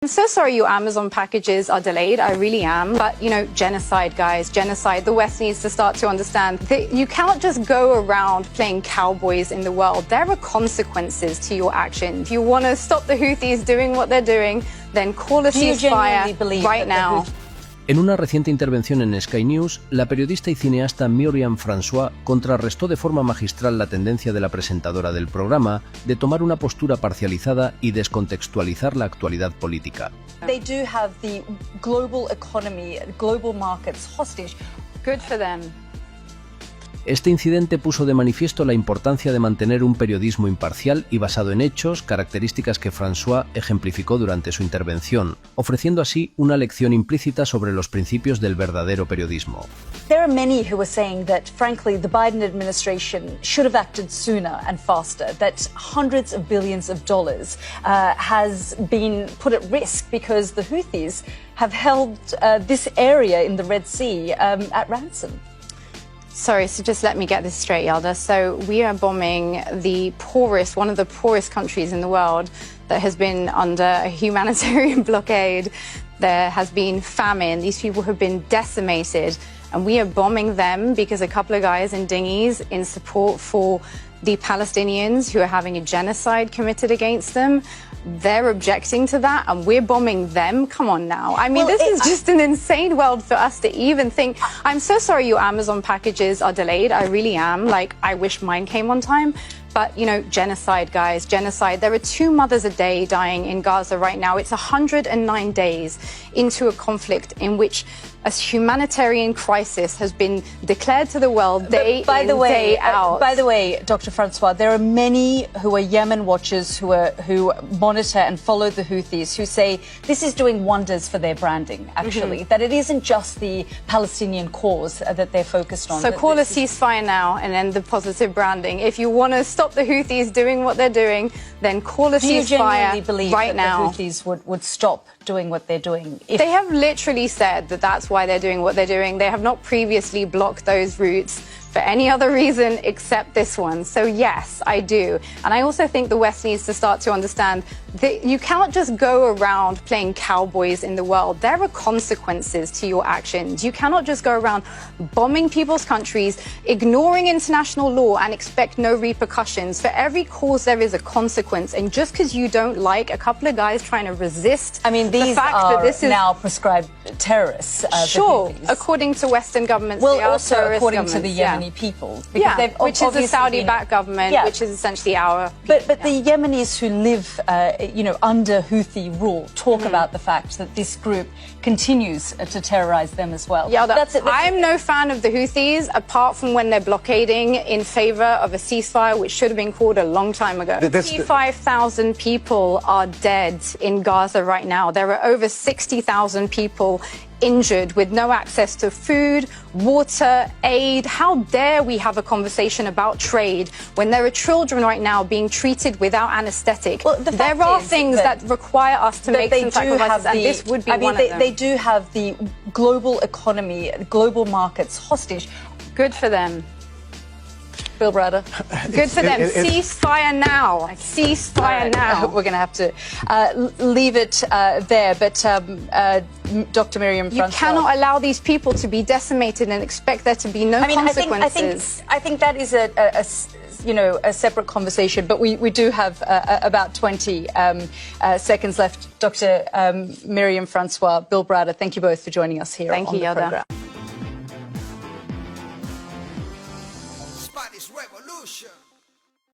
I'm so sorry your Amazon packages are delayed. I really am. But, genocide, guys, genocide. The West needs to start to understand that you can't just go around playing cowboys in the world. There are consequences to your actions. If you want to stop the Houthis doing what they're doing, then call a ceasefire right now. En una reciente intervención en Sky News, la periodista y cineasta Myriam François contrarrestó de forma magistral la tendencia de la presentadora del programa de tomar una postura parcializada y descontextualizar la actualidad política. They do have the global economy, global markets hostage. Good for them. Este incidente puso de manifiesto la importancia de mantener un periodismo imparcial y basado en hechos, características que François ejemplificó durante su intervención, ofreciendo así una lección implícita sobre los principios del verdadero periodismo. There are many who are saying that, frankly, the Biden administration should have acted sooner and faster, that hundreds of billions of dollars has been put at risk because the Houthis have held this area in the Red Sea at ransom. Sorry, so just let me get this straight, Yelda. So we are bombing one of the poorest countries in the world that has been under a humanitarian blockade. There has been famine. These people have been decimated. And we are bombing them because a couple of guys in dinghies in support for the Palestinians who are having a genocide committed against them. They're objecting to that and we're bombing them. Come on now. I mean, this is just an insane world for us to even think. I'm so sorry your Amazon packages are delayed. I really am. I wish mine came on time. But, genocide, guys, genocide. There are 2 mothers a day dying in Gaza right now. It's 109 days into a conflict in which a humanitarian crisis has been declared to the world day day out. By the way, Dr. François, there are many who are Yemen watchers who monitor and follow the Houthis who say this is doing wonders for their branding, actually, that it isn't just the Palestinian cause that they're focused on. So call a ceasefire now and end the positive branding. If you want to stop the Houthis doing what they're doing, then call a ceasefire right now. Do you genuinely believe that the Houthis would stop doing what they're doing? They have literally said that that's why they're doing what they're doing. They have not previously blocked those routes for any other reason except this one. So yes, I do. And I also think the West needs to start to understand that you can't just go around playing cowboys in the world. There are consequences to your actions. You cannot just go around bombing people's countries, ignoring international law and expect no repercussions. For every cause there is a consequence. And just because you don't like a couple of guys trying to resist, I mean, these are now prescribed terrorists. Sure, according to Western governments. Well, also according to the Yemeni people, because which is a Saudi-backed government, which is essentially our. But the Yemenis who live, under Houthi rule talk about the fact that this group continues to terrorize them as well. Yeah, I'm no fan of the Houthis, apart from when they're blockading in favor of a ceasefire, which should have been called a long time ago. 55,000 people are dead in Gaza right now. There are over 60,000 people injured with no access to food, water, aid. How dare we have a conversation about trade when there are children right now being treated without anesthetic? Well, there are things that require us to make some sacrifices, and this would be one of them. They do have the global economy, global markets hostage. Good for them. Bill Browder. Good for them. Ceasefire now. Ceasefire now. We're going to have to leave it there. But Dr. Myriam François, you cannot allow these people to be decimated and expect there to be no consequences. I think that is a separate conversation. But we do have about 20 seconds left. Dr. Myriam François, Bill Browder, thank you both for joining us here on the program. Spanish Revolution.